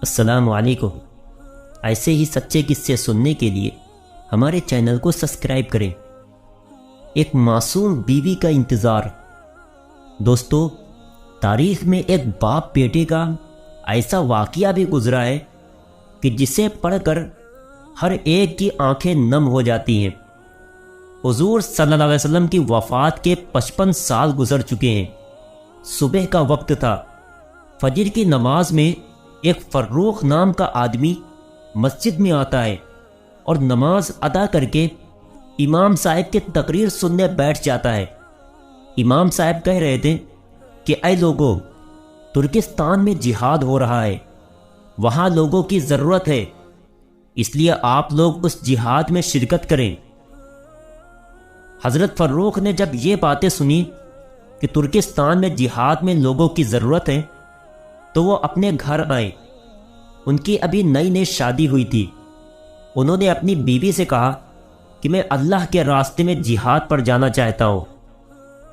السلام علیکم۔ ایسے ہی سچے قصے سننے کے لیے ہمارے چینل کو سبسکرائب کریں۔ ایک معصوم بیوی کا انتظار۔ دوستو، تاریخ میں ایک باپ بیٹے کا ایسا واقعہ بھی گزرا ہے کہ جسے پڑھ کر ہر ایک کی آنکھیں نم ہو جاتی ہیں۔ حضور صلی اللہ علیہ وسلم کی وفات کے 55 سال گزر چکے ہیں۔ صبح کا وقت تھا۔ فجر کی نماز میں ایک فروخ نام کا آدمی مسجد میں آتا ہے اور نماز ادا کر کے امام صاحب کی تقریر سننے بیٹھ جاتا ہے۔ امام صاحب کہہ رہے تھے کہ اے لوگو، ترکستان میں جہاد ہو رہا ہے، وہاں لوگوں کی ضرورت ہے، اس لیے آپ لوگ اس جہاد میں شرکت کریں۔ حضرت فروخ نے جب یہ باتیں سنی کہ ترکستان میں جہاد میں لوگوں کی ضرورت ہے تو وہ اپنے گھر آئے۔ ان کی ابھی نئی نئی شادی ہوئی تھی۔ انہوں نے اپنی بیوی سے کہا کہ میں اللہ کے راستے میں جہاد پر جانا چاہتا ہوں۔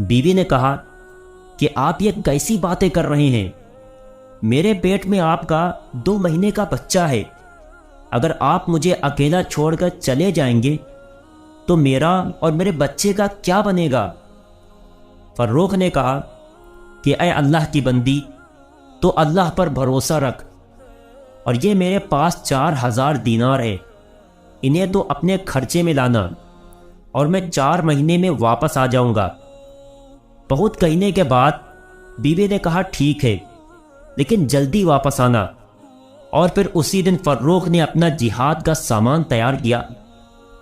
بیوی نے کہا کہ آپ یہ کیسی باتیں کر رہے ہیں؟ میرے پیٹ میں آپ کا 2 مہینے کا بچہ ہے، اگر آپ مجھے اکیلا چھوڑ کر چلے جائیں گے تو میرا اور میرے بچے کا کیا بنے گا؟ فروخ نے کہا کہ اے اللہ کی بندی، تو اللہ پر بھروسہ رکھ، اور یہ میرے پاس 4000 دینار ہے، انہیں تو اپنے خرچے میں لانا، اور میں 4 مہینے میں واپس آ جاؤں گا۔ بہت کہنے کے بعد بیوی نے کہا ٹھیک ہے، لیکن جلدی واپس آنا۔ اور پھر اسی دن فروخ نے اپنا جہاد کا سامان تیار کیا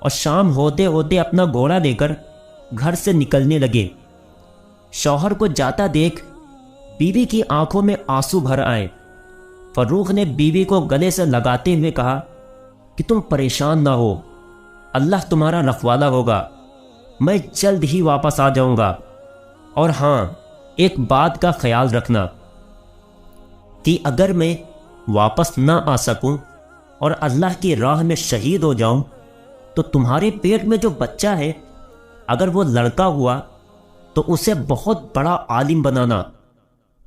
اور شام ہوتے ہوتے اپنا گھوڑا لے کر گھر سے نکلنے لگے۔ شوہر کو جاتا دیکھ بیوی کی آنکھوں میں آنسو بھر آئے۔ فروخ نے بیوی کو گلے سے لگاتے ہوئے کہا کہ تم پریشان نہ ہو، اللہ تمہارا رکھوالا ہوگا، میں جلد ہی واپس آ جاؤں گا، اور ہاں، ایک بات کا خیال رکھنا کہ اگر میں واپس نہ آ سکوں اور اللہ کی راہ میں شہید ہو جاؤں تو تمہارے پیٹ میں جو بچہ ہے، اگر وہ لڑکا ہوا تو اسے بہت بڑا عالم بنانا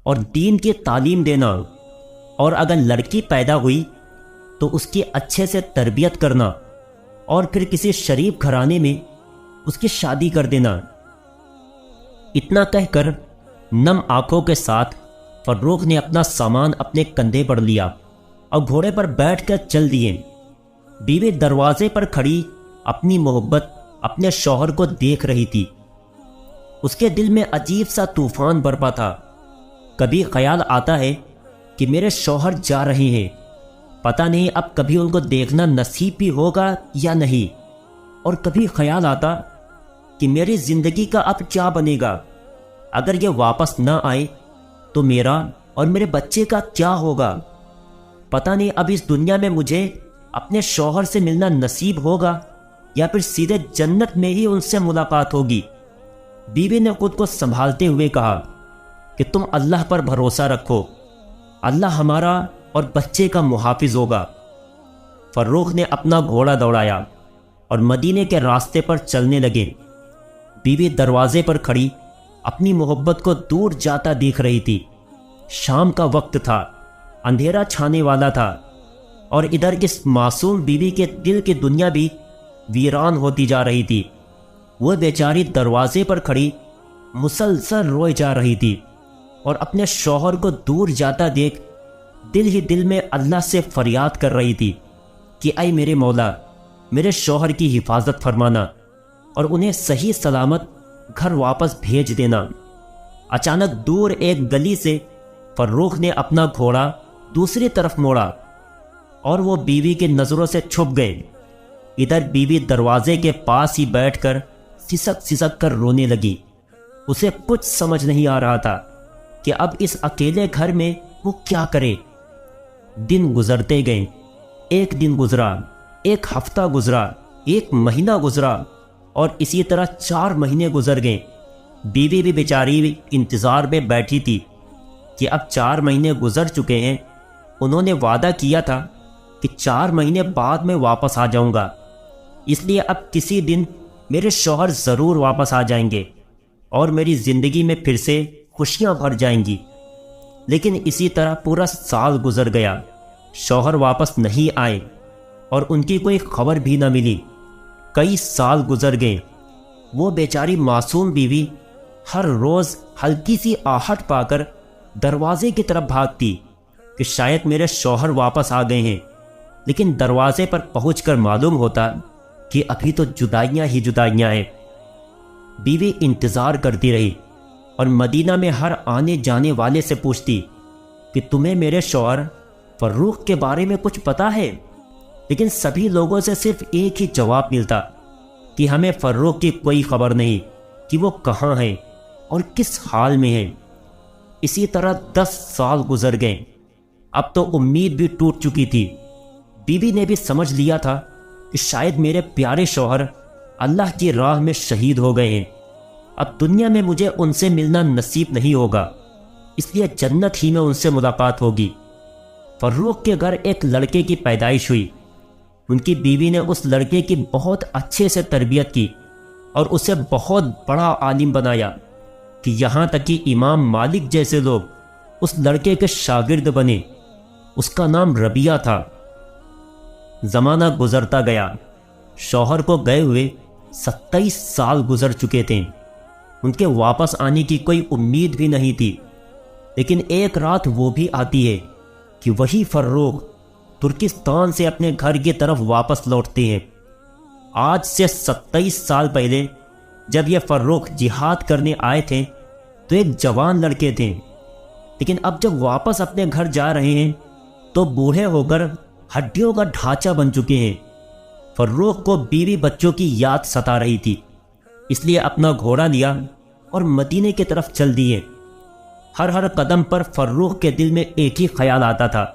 اور دین کی تعلیم دینا، اور اگر لڑکی پیدا ہوئی تو اس کی اچھے سے تربیت کرنا اور پھر کسی شریف گھرانے میں اس کی شادی کر دینا۔ اتنا کہہ کر نم آنکھوں کے ساتھ فروخ نے اپنا سامان اپنے کندھے پر لیا اور گھوڑے پر بیٹھ کر چل دیے۔ بیوی دروازے پر کھڑی اپنی محبت اپنے شوہر کو دیکھ رہی تھی۔ اس کے دل میں عجیب سا طوفان برپا تھا۔ کبھی خیال آتا ہے کہ میرے شوہر جا رہے ہیں، پتہ نہیں اب کبھی ان کو دیکھنا نصیب بھی ہوگا یا نہیں، اور کبھی خیال آتا کہ میری زندگی کا اب کیا بنے گا؟ اگر یہ واپس نہ آئے تو میرا اور میرے بچے کا کیا ہوگا؟ پتہ نہیں اب اس دنیا میں مجھے اپنے شوہر سے ملنا نصیب ہوگا یا پھر سیدھے جنت میں ہی ان سے ملاقات ہوگی۔ بیوی نے خود کو سنبھالتے ہوئے کہا کہ تم اللہ پر بھروسہ رکھو، اللہ ہمارا اور بچے کا محافظ ہوگا۔ فروخ نے اپنا گھوڑا دوڑایا اور مدینے کے راستے پر چلنے لگے۔ بیوی دروازے پر کھڑی اپنی محبت کو دور جاتا دیکھ رہی تھی۔ شام کا وقت تھا، اندھیرا چھانے والا تھا، اور ادھر اس معصوم بیوی کے دل کی دنیا بھی ویران ہوتی جا رہی تھی۔ وہ بیچاری دروازے پر کھڑی مسلسل روئے جا رہی تھی اور اپنے شوہر کو دور جاتا دیکھ دل ہی دل میں اللہ سے فریاد کر رہی تھی کہ اے میرے مولا، میرے شوہر کی حفاظت فرمانا اور انہیں صحیح سلامت گھر واپس بھیج دینا۔ اچانک دور ایک گلی سے فروخ نے اپنا گھوڑا دوسری طرف موڑا اور وہ بیوی کی نظروں سے چھپ گئے۔ ادھر بیوی دروازے کے پاس ہی بیٹھ کر سسک سسک کر رونے لگی۔ اسے کچھ سمجھ نہیں آ رہا تھا کہ اب اس اکیلے گھر میں وہ کیا کرے۔ دن گزرتے گئے، ایک دن گزرا، ایک ہفتہ گزرا، ایک مہینہ گزرا، اور اسی طرح 4 مہینے گزر گئے۔ بیوی بھی بیچاری انتظار میں بیٹھی تھی کہ اب 4 مہینے گزر چکے ہیں، انہوں نے وعدہ کیا تھا کہ 4 مہینے بعد میں واپس آ جاؤں گا، اس لیے اب کسی دن میرے شوہر ضرور واپس آ جائیں گے اور میری زندگی میں پھر سے خوشیاں بھر جائیں گی۔ لیکن اسی طرح پورا سال گزر گیا شوہر واپس نہیں آئے اور ان کی کوئی خبر بھی نہ ملی۔ کئی سال گزر گئے۔ وہ بیچاری معصوم بیوی ہر روز ہلکی سی آہٹ پا کر دروازے کی طرف بھاگتی کہ شاید میرے شوہر واپس آ گئے ہیں، لیکن دروازے پر پہنچ کر معلوم ہوتا کہ ابھی تو جدائیاں ہی جدائیاں ہیں۔ بیوی انتظار کرتی رہی اور مدینہ میں ہر آنے جانے والے سے پوچھتی کہ تمہیں میرے شوہر فروخ کے بارے میں کچھ پتہ ہے، لیکن سبھی لوگوں سے صرف ایک ہی جواب ملتا کہ ہمیں فروخ کی کوئی خبر نہیں کہ وہ کہاں ہے اور کس حال میں ہے۔ اسی طرح 10 سال گزر گئے۔ اب تو امید بھی ٹوٹ چکی تھی۔ بیوی نے بھی سمجھ لیا تھا کہ شاید میرے پیارے شوہر اللہ کی راہ میں شہید ہو گئے ہیں، اب دنیا میں مجھے ان سے ملنا نصیب نہیں ہوگا، اس لیے جنت ہی میں ان سے ملاقات ہوگی۔ فروخ کے گھر ایک لڑکے کی پیدائش ہوئی۔ ان کی بیوی نے اس لڑکے کی بہت اچھے سے تربیت کی اور اسے بہت بڑا عالم بنایا کہ یہاں تک کہ امام مالک جیسے لوگ اس لڑکے کے شاگرد بنے۔ اس کا نام ربیعہ تھا۔ زمانہ گزرتا گیا۔ شوہر کو گئے ہوئے 27 سال گزر چکے تھے۔ ان کے واپس آنے کی کوئی امید بھی نہیں تھی، لیکن ایک رات وہ بھی آتی ہے کہ وہی فروخ ترکستان سے اپنے گھر کی طرف واپس لوٹتے ہیں۔ آج سے 27 سال پہلے جب یہ فروخ جہاد کرنے آئے تھے تو ایک جوان لڑکے تھے، لیکن اب جب واپس اپنے گھر جا رہے ہیں تو بوڑھے ہو کر ہڈیوں کا ڈھانچہ بن چکے ہیں۔ فروخ کو بیوی بچوں کی یاد ستا رہی تھی، اس لیے اپنا گھوڑا لیا اور مدینے کی طرف چل دیے۔ ہر قدم پر فروخ کے دل میں ایک ہی خیال آتا تھا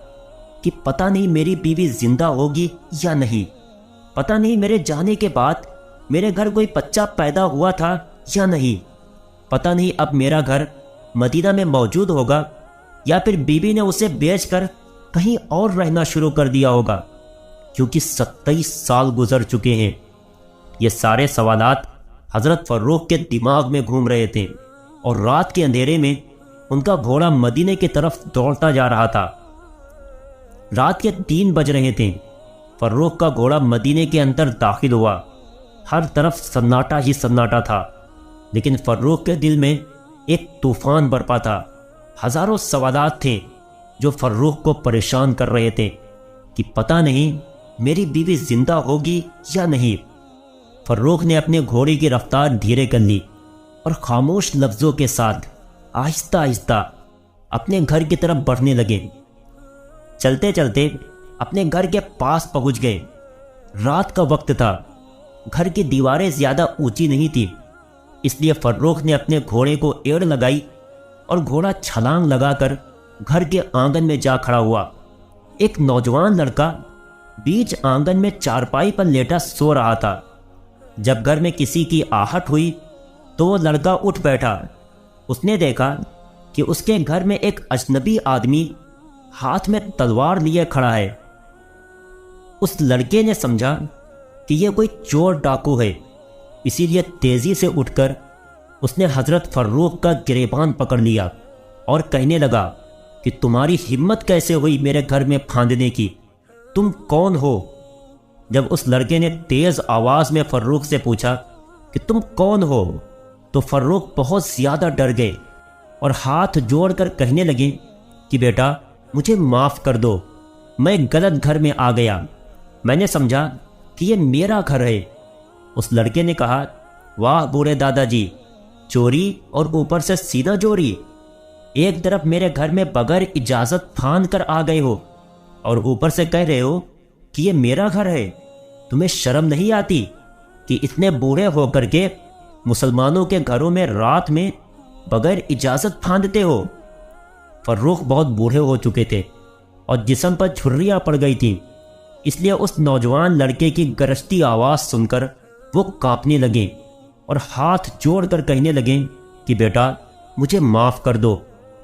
کہ پتہ نہیں میری بیوی زندہ ہوگی یا نہیں، پتہ نہیں میرے جانے کے بعد میرے گھر کوئی بچہ پیدا ہوا تھا یا نہیں، پتہ نہیں اب میرا گھر مدینہ میں موجود ہوگا یا پھر بیوی نے اسے بیچ کر کہیں اور رہنا شروع کر دیا ہوگا، کیونکہ 27 سال گزر چکے ہیں۔ یہ سارے سوالات حضرت فروخ کے دماغ میں گھوم رہے تھے اور رات کے اندھیرے میں ان کا گھوڑا مدینے کی طرف دوڑتا جا رہا تھا۔ رات کے 3 بج رہے تھے۔ فروخ کا گھوڑا مدینے کے اندر داخل ہوا۔ ہر طرف سناٹا ہی سناٹا تھا، لیکن فروخ کے دل میں ایک طوفان برپا تھا۔ ہزاروں سوالات تھے جو فروخ کو پریشان کر رہے تھے کہ پتہ نہیں میری بیوی زندہ ہوگی یا نہیں۔ فروخ نے اپنے گھوڑے کی رفتار دھیرے کر لی اور خاموش لفظوں کے ساتھ آہستہ آہستہ اپنے گھر کی طرف بڑھنے لگے۔ چلتے چلتے اپنے گھر کے پاس پہنچ گئے۔ رات کا وقت تھا، گھر کی دیواریں زیادہ اونچی نہیں تھی، اس لیے فروخ نے اپنے گھوڑے کو ایڑ لگائی اور گھوڑا چھلانگ لگا کر گھر کے آنگن میں جا کھڑا ہوا۔ ایک نوجوان لڑکا بیچ آنگن میں چارپائی پر لیٹا سو رہا تھا۔ جب گھر میں کسی کی آہٹ ہوئی تو وہ لڑکا اٹھ بیٹھا۔ اس نے دیکھا کہ اس کے گھر میں ایک اجنبی آدمی ہاتھ میں تلوار لیے کھڑا ہے۔ اس لڑکے نے سمجھا کہ یہ کوئی چور ڈاکو ہے، اسی لیے تیزی سے اٹھ کر اس نے حضرت فروخ کا گریبان پکڑ لیا اور کہنے لگا کہ تمہاری ہمت کیسے ہوئی میرے گھر میں پھاندنے کی؟ تم کون ہو؟ جب اس لڑکے نے تیز آواز میں فروخ سے پوچھا کہ تم کون ہو تو فروخ بہت زیادہ ڈر گئے اور ہاتھ جوڑ کر کہنے لگے کہ بیٹا مجھے معاف کر دو، میں غلط گھر میں آ گیا، میں نے سمجھا کہ یہ میرا گھر ہے۔ اس لڑکے نے کہا واہ بوڑھے دادا جی، چوری اور اوپر سے سیدھا چوری، ایک طرف میرے گھر میں بغیر اجازت پھاند کر آ گئے ہو اور اوپر سے کہہ رہے ہو کہ یہ میرا گھر ہے۔ تمہیں شرم نہیں آتی کہ اتنے بوڑھے ہو کر کے مسلمانوں کے گھروں میں رات میں بغیر اجازت پھاندتے ہو؟ فروخ بہت بوڑھے ہو چکے تھے اور جسم پر جھریاں پڑ گئی تھیں، اس لیے اس نوجوان لڑکے کی گرجتی آواز سن کر وہ کانپنے لگے اور ہاتھ جوڑ کر کہنے لگے کہ بیٹا مجھے معاف کر دو،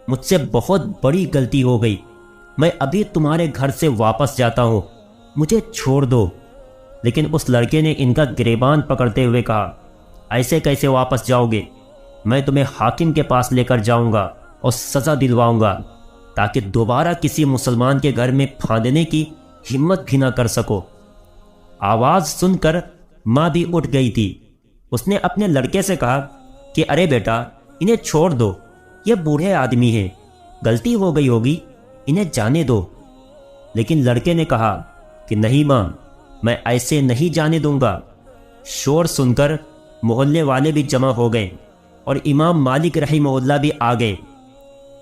مجھ سے بہت بڑی غلطی ہو گئی، میں ابھی تمہارے گھر سے واپس جاتا ہوں، مجھے چھوڑ دو۔ لیکن اس لڑکے نے ان کا گریبان پکڑتے ہوئے کہا ایسے کیسے واپس جاؤ گے؟ میں تمہیں حاکم کے پاس لے کر جاؤں گا اور سزا دلواؤں گا۔ تاکہ دوبارہ کسی مسلمان کے گھر میں پھاندنے کی ہمت بھی نہ کر سکو۔ آواز سن کر ماں بھی اٹھ گئی تھی۔ اس نے اپنے لڑکے سے کہا کہ ارے بیٹا، انہیں چھوڑ دو، یہ بوڑھے آدمی ہیں، غلطی ہو گئی ہوگی، انہیں جانے دو۔ لیکن لڑکے نے کہا کہ نہیں ماں، میں ایسے نہیں جانے دوں گا۔ شور سن کر محلے والے بھی جمع ہو گئے اور امام مالک رحمہ اللہ بھی آ گئے۔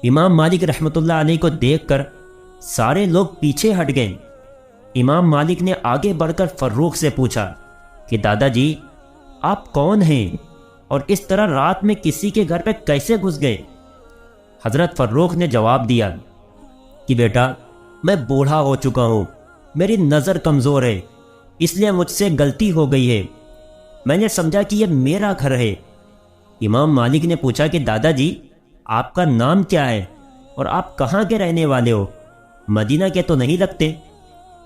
امام مالک رحمۃ اللہ علیہ کو دیکھ کر سارے لوگ پیچھے ہٹ گئے۔ امام مالک نے آگے بڑھ کر فروخ سے پوچھا کہ دادا جی، آپ کون ہیں اور اس طرح رات میں کسی کے گھر پہ کیسے گھس گئے؟ حضرت فروخ نے جواب دیا کہ بیٹا، میں بوڑھا ہو چکا ہوں، میری نظر کمزور ہے، اس لیے مجھ سے غلطی ہو گئی ہے، میں نے سمجھا کہ یہ میرا گھر ہے۔ امام مالک نے پوچھا کہ دادا جی، آپ کا نام کیا ہے اور آپ کہاں کے رہنے والے ہو؟ مدینہ کے تو نہیں لگتے۔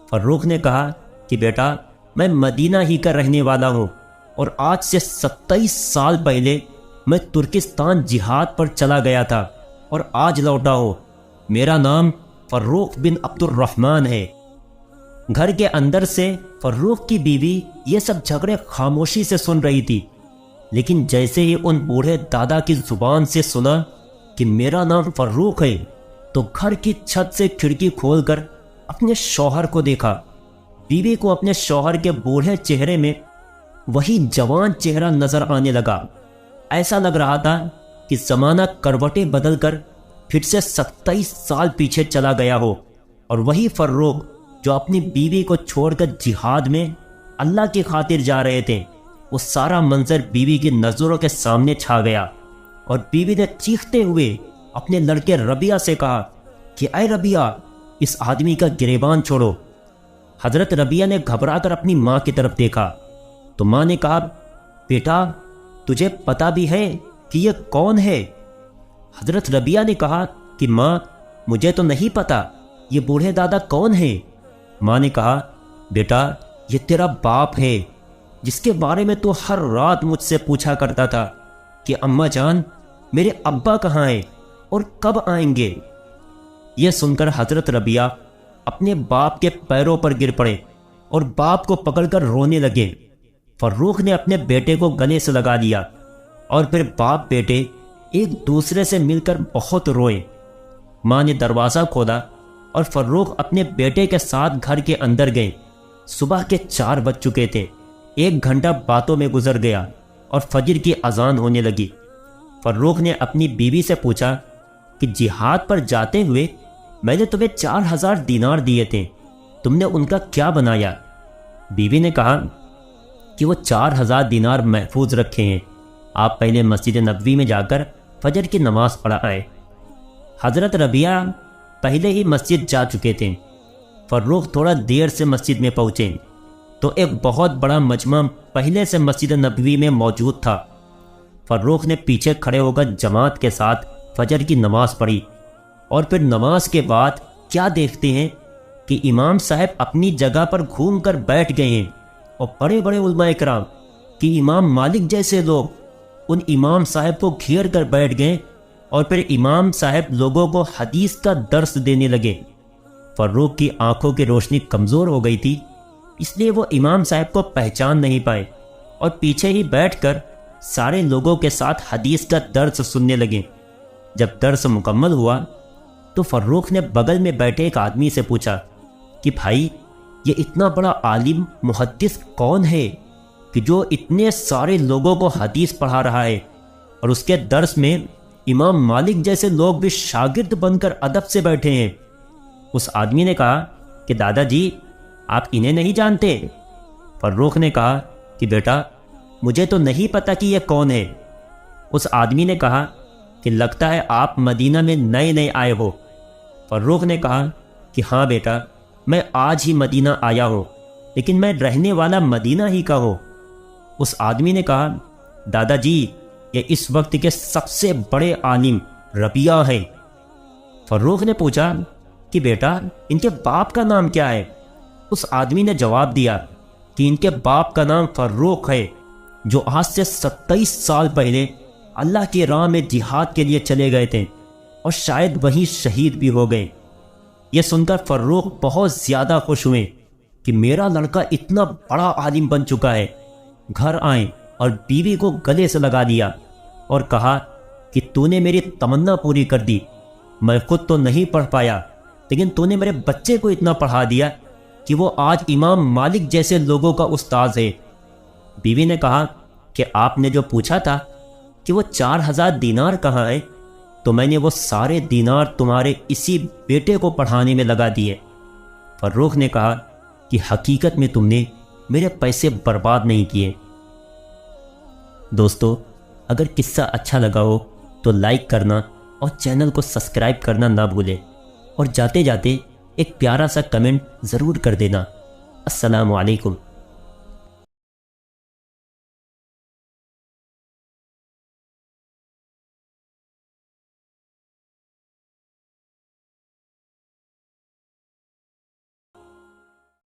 فروخ نے کہا کہ بیٹا، میں مدینہ ہی کا رہنے والا ہوں اور آج سے 27 سال پہلے میں ترکستان جہاد پر چلا گیا تھا اور آج لوٹا ہوں۔ میرا نام فروخ بن عبد الرحمن ہے۔ گھر کے اندر سے فروخ کی بیوی یہ سب جھگڑے خاموشی سے سن رہی تھی، لیکن جیسے ہی ان بوڑھے دادا کی زبان سے سنا کہ میرا نام فروخ ہے، تو گھر کی چھت سے کھڑکی کھول کر اپنے شوہر کو دیکھا۔ بیوی کو اپنے شوہر کے بوڑھے چہرے میں وہی جوان چہرہ نظر آنے لگا۔ ایسا لگ رہا تھا کہ زمانہ کروٹیں بدل کر پھر سے 27 سال پیچھے چلا گیا ہو، اور وہی فروخ جو اپنی بیوی کو چھوڑ کر جہاد میں اللہ کی خاطر جا رہے تھے، وہ سارا منظر بیوی کی نظروں کے سامنے چھا گیا، اور بیوی نے چیختے ہوئے اپنے لڑکے ربیہ سے کہا کہ اے ربیہ، اس آدمی کا گریبان چھوڑو۔ حضرت ربیہ نے گھبرا کر اپنی ماں کی طرف دیکھا تو ماں نے کہا بیٹا، تجھے پتا بھی ہے کہ یہ کون ہے؟ حضرت ربیہ نے کہا کہ ماں، مجھے تو نہیں پتا، یہ بوڑھے دادا کون ہے؟ ماں نے کہا بیٹا، یہ تیرا باپ ہے، جس کے بارے میں تو ہر رات مجھ سے پوچھا کرتا تھا کہ اماں جان، میرے ابا کہاں ہیں اور کب آئیں گے؟ یہ سن کر حضرت ربیہ اپنے باپ کے پیروں پر گر پڑے اور باپ کو پکڑ کر رونے لگے۔ فروخ نے اپنے بیٹے کو گلے سے لگا لیا اور پھر باپ بیٹے ایک دوسرے سے مل کر بہت روئے۔ ماں نے دروازہ کھولا اور فروخ اپنے بیٹے کے ساتھ گھر کے اندر گئے۔ صبح کے 4 بج چکے تھے۔ 1 گھنٹہ باتوں میں گزر گیا اور فجر کی اذان ہونے لگی۔ فروخ نے اپنی بیوی سے پوچھا کہ جہاد پر جاتے ہوئے میں نے تمہیں 4000 دینار دیے تھے، تم نے ان کا کیا بنایا؟ بیوی نے کہا کہ وہ 4000 دینار محفوظ رکھے ہیں، آپ پہلے مسجد نبوی میں جا کر فجر کی نماز پڑھا آئے۔ حضرت ربیہ پہلے ہی مسجد جا چکے تھے۔ فروخ تھوڑا دیر سے مسجد میں پہنچے تو ایک بہت بڑا مجمع پہلے سے مسجد نبوی میں موجود تھا۔ فروخ نے پیچھے کھڑے ہو کر جماعت کے ساتھ فجر کی نماز پڑھی، اور پھر نماز کے بعد کیا دیکھتے ہیں کہ امام صاحب اپنی جگہ پر گھوم کر بیٹھ گئے ہیں، اور بڑے بڑے علماء کرام کہ امام مالک جیسے لوگ ان امام صاحب کو گھیر کر بیٹھ گئے، اور پھر امام صاحب لوگوں کو حدیث کا درس دینے لگے۔ فروخ کی آنکھوں کی روشنی کمزور ہو گئی تھی، اس لیے وہ امام صاحب کو پہچان نہیں پائے، اور پیچھے ہی بیٹھ کر سارے لوگوں کے ساتھ حدیث کا درس سننے لگے۔ جب درس مکمل ہوا تو فروخ نے بغل میں بیٹھے ایک آدمی سے پوچھا کہ بھائی، یہ اتنا بڑا عالم محدث کون ہے کہ جو اتنے سارے لوگوں کو حدیث پڑھا رہا ہے، اور اس کے درس میں امام مالک جیسے لوگ بھی شاگرد بن کر ادب سے بیٹھے ہیں؟ اس آدمی نے کہا کہ دادا جی، آپ انہیں نہیں جانتے؟ فروخ نے کہا کہ بیٹا، مجھے تو نہیں پتا کہ یہ کون ہے۔ اس آدمی نے کہا کہ لگتا ہے آپ مدینہ میں نئے نئے آئے ہو۔ فروخ نے کہا کہ ہاں بیٹا، میں آج ہی مدینہ آیا ہوں، لیکن میں رہنے والا مدینہ ہی کا ہوں۔ اس آدمی نے کہا دادا جی، یہ اس وقت کے سب سے بڑے عالم ربیہ ہیں۔ فروخ نے پوچھا کہ بیٹا، ان کے باپ کا نام کیا ہے؟ اس آدمی نے جواب دیا کہ ان کے باپ کا نام فروخ ہے، جو آج سے 27 سال پہلے اللہ کی راہ میں جہاد کے لیے چلے گئے تھے۔ اور شاید وہیں شہید بھی ہو گئے۔ یہ سن کر فروخ بہت زیادہ خوش ہوئے کہ میرا لڑکا اتنا بڑا عالم بن چکا ہے۔ گھر آئیں اور بیوی کو گلے سے لگا دیا اور کہا کہ تو نے میری تمنا پوری کر دی۔ میں خود تو نہیں پڑھ پایا، لیکن تو نے میرے بچے کو اتنا پڑھا دیا کہ وہ آج امام مالک جیسے لوگوں کا استاذ ہے۔ بیوی نے کہا کہ آپ نے جو پوچھا تھا کہ وہ 4000 دینار کہاں ہے، تو میں نے وہ سارے دینار تمہارے اسی بیٹے کو پڑھانے میں لگا دیے۔ فروخ نے کہا کہ حقیقت میں تم نے میرے پیسے برباد نہیں کیے۔ دوستو، اگر قصہ اچھا لگا ہو تو لائک کرنا اور چینل کو سبسکرائب کرنا نہ بھولیں، اور جاتے جاتے ایک پیارا سا کمنٹ ضرور کر دینا۔ السلام علیکم۔